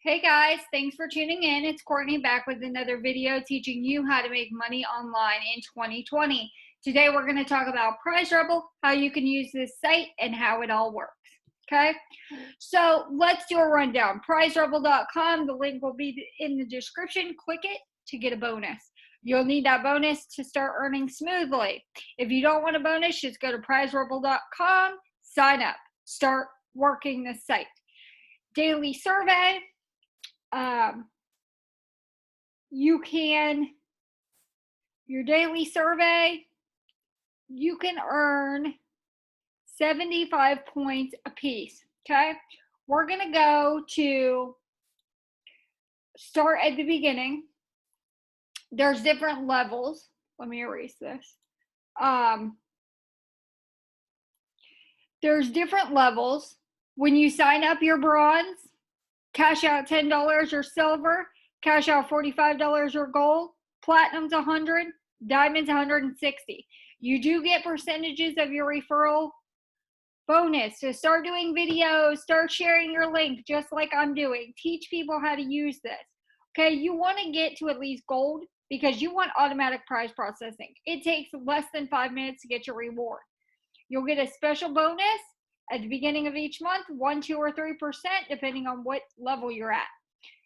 Hey guys, thanks for tuning in. It's Courtney back with another video teaching you how to make money online in 2020. Today we're going to talk about Prizerebel, how you can use this site, and how it all works. Okay, so let's do a rundown. Prizerebel.com, the link will be in the description. Click it to get a bonus. You'll need that bonus to start earning smoothly. If you don't want a bonus, just go to Prizerebel.com, sign up, start working the site. Daily survey. Your daily survey, you can earn 75 points a piece. Okay, we're going to go to start at the beginning. There's different levels. Let me erase this. There's different levels. When you sign up your bronze, cash out $10 or silver, cash out $45 or gold, platinum's $100, diamond's $160. You do get percentages of your referral bonus. So start doing videos, start sharing your link just like I'm doing. Teach people how to use this. Okay, you want to get to at least gold because you want automatic prize processing. It takes less than 5 minutes to get your reward. You'll get a special bonus at the beginning of each month, 1%, 2%, or 3%, depending on what level you're at.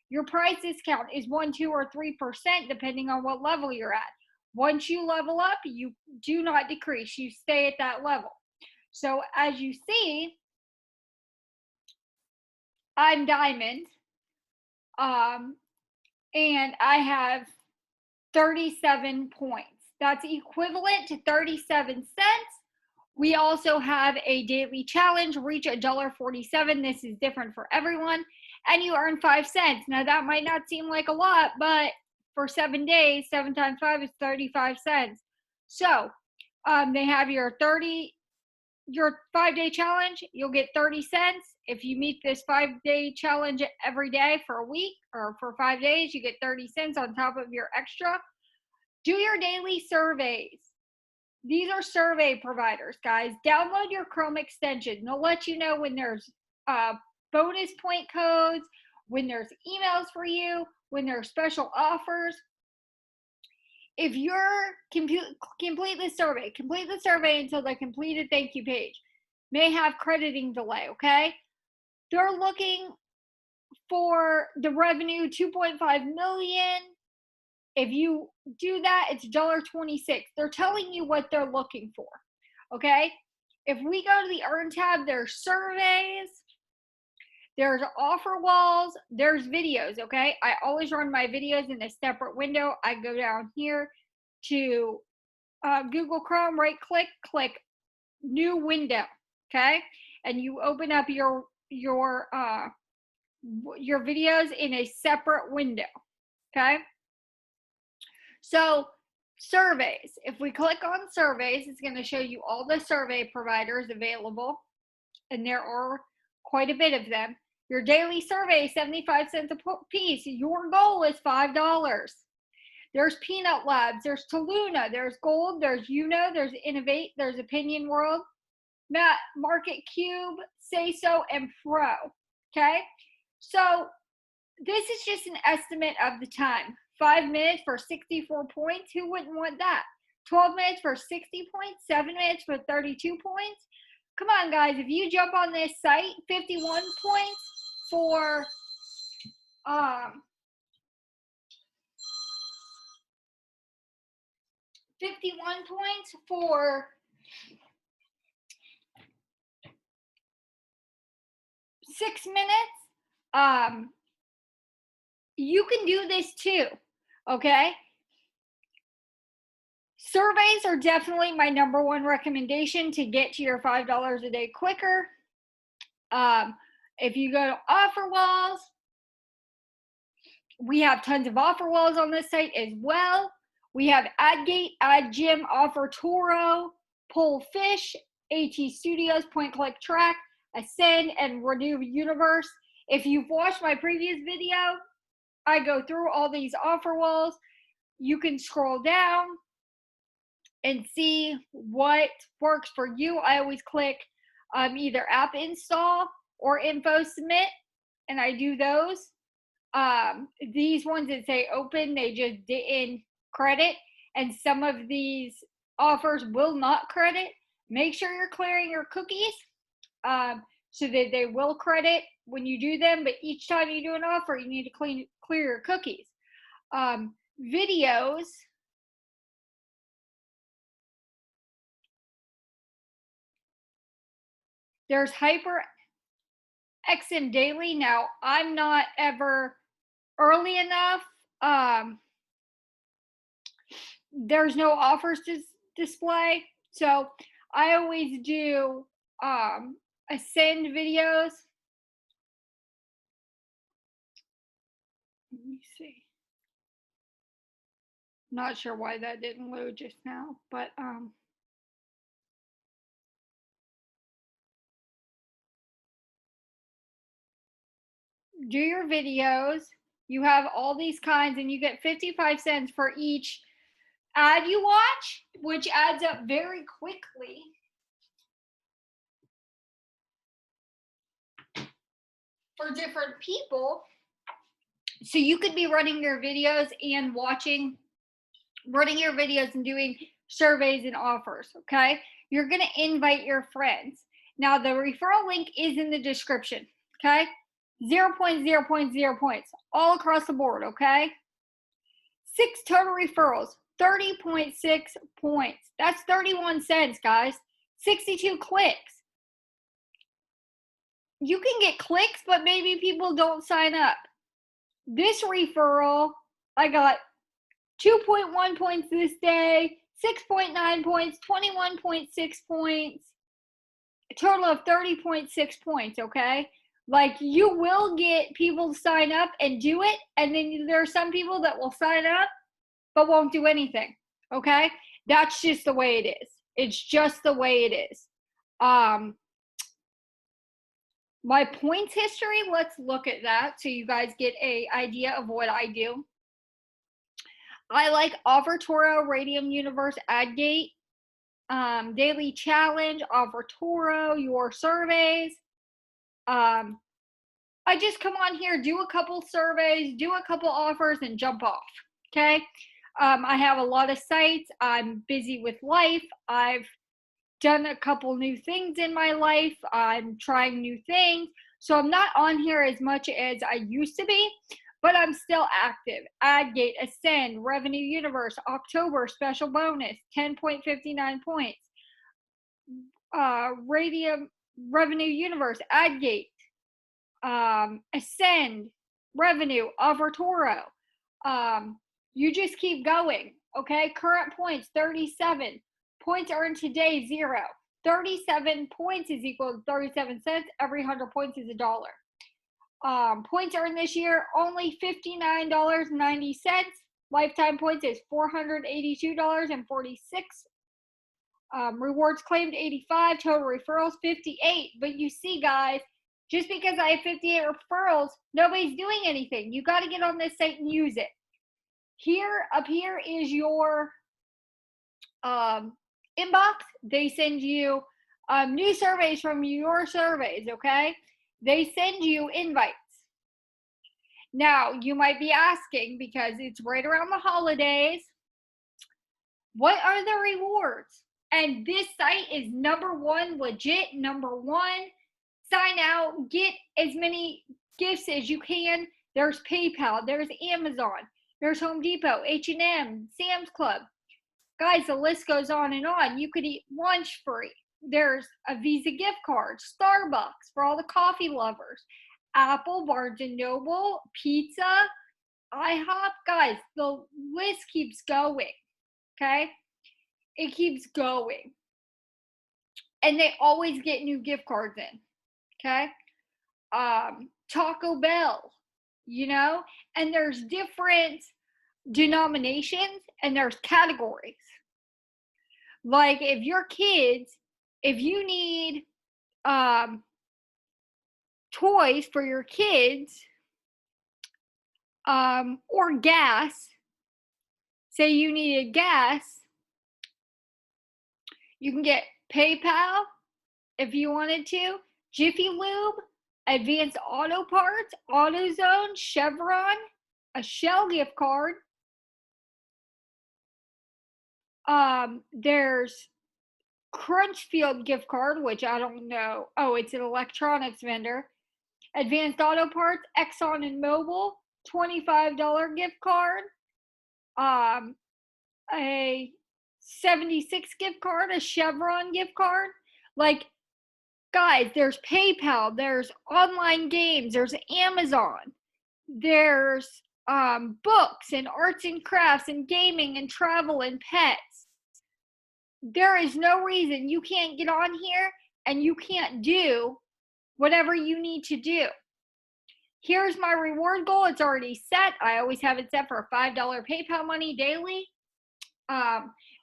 Your price discount is 1%, 2%, or 3%, depending on what level you're at. Once you level up, you do not decrease. You stay at that level. So as you see, I'm diamond, and I have 37 points. That's equivalent to 37 cents. We also have a daily challenge, reach $1.47. This is different for everyone. And you earn 5 cents. Now that might not seem like a lot, but for 7 days, 7 times 5 is 35 cents. So they have your 5-day challenge, you'll get 30 cents. If you meet this 5-day challenge every day for a week or for 5 days, you get 30 cents on top of your extra. Do your daily surveys. These are survey providers, guys. Download your Chrome extension. They'll let you know when there's bonus point codes, when there's emails for you, when there are special offers. If you're complete the survey until the completed thank you page. May have crediting delay, okay? They're looking for the revenue, 2.5 million. If you do that, it's $1.26. They're telling you what they're looking for, okay? If we go to the Earn tab, there's surveys, there's offer walls, there's videos, okay? I always run my videos in a separate window. I go down here to Google Chrome, right-click, click New Window, okay? And you open up your videos in a separate window, okay? So surveys, if we click on surveys, it's going to show you all the survey providers available, and there are quite a bit of them. Your daily survey, 75 cents a piece. Your goal is $5. There's Peanut Labs, there's Taluna, there's Gold, there's there's Innovate, there's Opinion World, Market Cube, Say So, and Pro, okay? So this is just an estimate of the time. 5 minutes for 64 points. Who wouldn't want that? 12 minutes for 60 points. 7 minutes for 32 points. Come on, guys. If you jump on this site, 51 points for 6 minutes. You can do this too, okay? Surveys are definitely my number one recommendation to get to your $5 a day quicker. If you go to offer walls, we have tons of offer walls on this site as well. We have AdGate, AdGym, Offer Toro, Pull Fish, AT Studios, Point Click Track, Ascend, and Renew Universe. If you've watched my previous video, I go through all these offer walls. You can scroll down and see what works for you. I always click either app install or info submit, and I do those. These ones that say open, they just didn't credit, and some of these offers will not credit. Make sure you're clearing your cookies so that they will credit when you do them, but each time you do an offer, you need to clear your cookies. Videos. There's Hyper XM Daily. Now, I'm not ever early enough. There's no offers to display, so I always do ascend videos. Let me see. Not sure why that didn't load just now, but do your videos. You have all these kinds, and you get 55 cents for each ad you watch, which adds up very quickly. For different people. So you could be running your videos and running your videos and doing surveys and offers, okay? You're going to invite your friends. Now, the referral link is in the description, okay? 0 points, 0 points, 0 points, all across the board, okay? 6 total referrals, 30.6 points. That's 31 cents, guys. 62 clicks. You can get clicks, but maybe people don't sign up. This referral, I got 2.1 points this day, 6.9 points, 21.6 points, a total of 30.6 points, okay? Like, you will get people to sign up and do it, and then there are some people that will sign up but won't do anything, okay? That's just the way it is. It's just the way it is. My points history, let's look at that so you guys get an idea of what I do. I like Offertoro, Radium Universe, AdGate, Daily Challenge, Offertoro, Your Surveys. I just come on here, do a couple surveys, do a couple offers, and jump off, okay? I have a lot of sites. I'm busy with life. I've done a couple new things in my life. I'm trying new things. So I'm not on here as much as I used to be, but I'm still active. AdGate, Ascend, Revenue Universe, October special bonus, 10.59 points. Radium, Revenue Universe, AdGate, Ascend, Revenue, Offertoro. You just keep going, okay? Current points, 37. Points earned today, 0. 37 points is equal to 37 cents. Every 100 points is $1. Points earned this year, only $59.90. Lifetime points is $482.46. Rewards claimed 85. Total referrals 58. But you see, guys, just because I have 58 referrals, nobody's doing anything. You got to get on this site and use it. Up here is your inbox. They send you new surveys from Your Surveys, okay? They send you invites. Now, you might be asking, because it's right around the holidays, what are the rewards? And this site is #1, legit, #1. Sign out, get as many gifts as you can. There's PayPal, there's Amazon, there's Home Depot, H&M, Sam's Club. Guys, the list goes on and on. You could eat lunch free. There's a Visa gift card, Starbucks for all the coffee lovers, Apple, Barnes & Noble, pizza, IHOP. Guys, the list keeps going, okay? It keeps going. And they always get new gift cards in, okay? Taco Bell, you know? And there's different denominations and there's categories. Like, if your kids, if you need toys for your kids, or gas, say you needed gas, you can get PayPal if you wanted to, Jiffy Lube, Advanced Auto Parts, AutoZone, Chevron, a Shell gift card. There's Crunchfield gift card, which I don't know. Oh, it's an electronics vendor. Advanced Auto Parts, Exxon and Mobil, $25 gift card. A 76 gift card, a Chevron gift card. Like, guys, there's PayPal, there's online games, there's Amazon, there's books and arts and crafts and gaming and travel and pets. There is no reason you can't get on here and you can't do whatever you need to do. Here's my reward goal. It's already set. I always have it set for $5 PayPal money daily.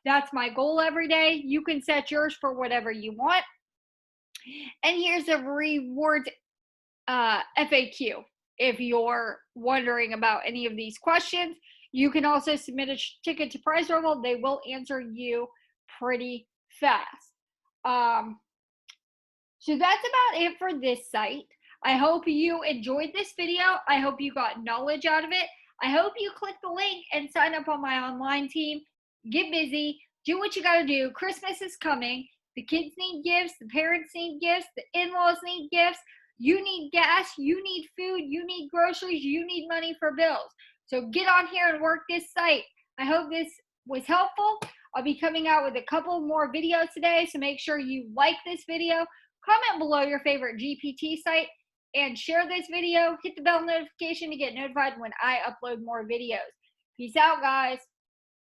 That's my goal every day. You can set yours for whatever you want. And here's a rewards FAQ. If you're wondering about any of these questions, you can also submit a ticket to Prizerebel. They will answer you pretty fast. So that's about it for this site. I hope you enjoyed this video. I hope you got knowledge out of it. I hope you click the link and sign up on my online team. Get busy. Do what you got to do. Christmas is coming. The kids need gifts. The parents need gifts. The in-laws need gifts. You need gas. You need food. You need groceries. You need money for bills. So get on here and work this site. I hope this was helpful. I'll be coming out with a couple more videos today, so make sure you like this video, comment below your favorite GPT site, and share this video. Hit the bell notification to get notified when I upload more videos. Peace out, guys.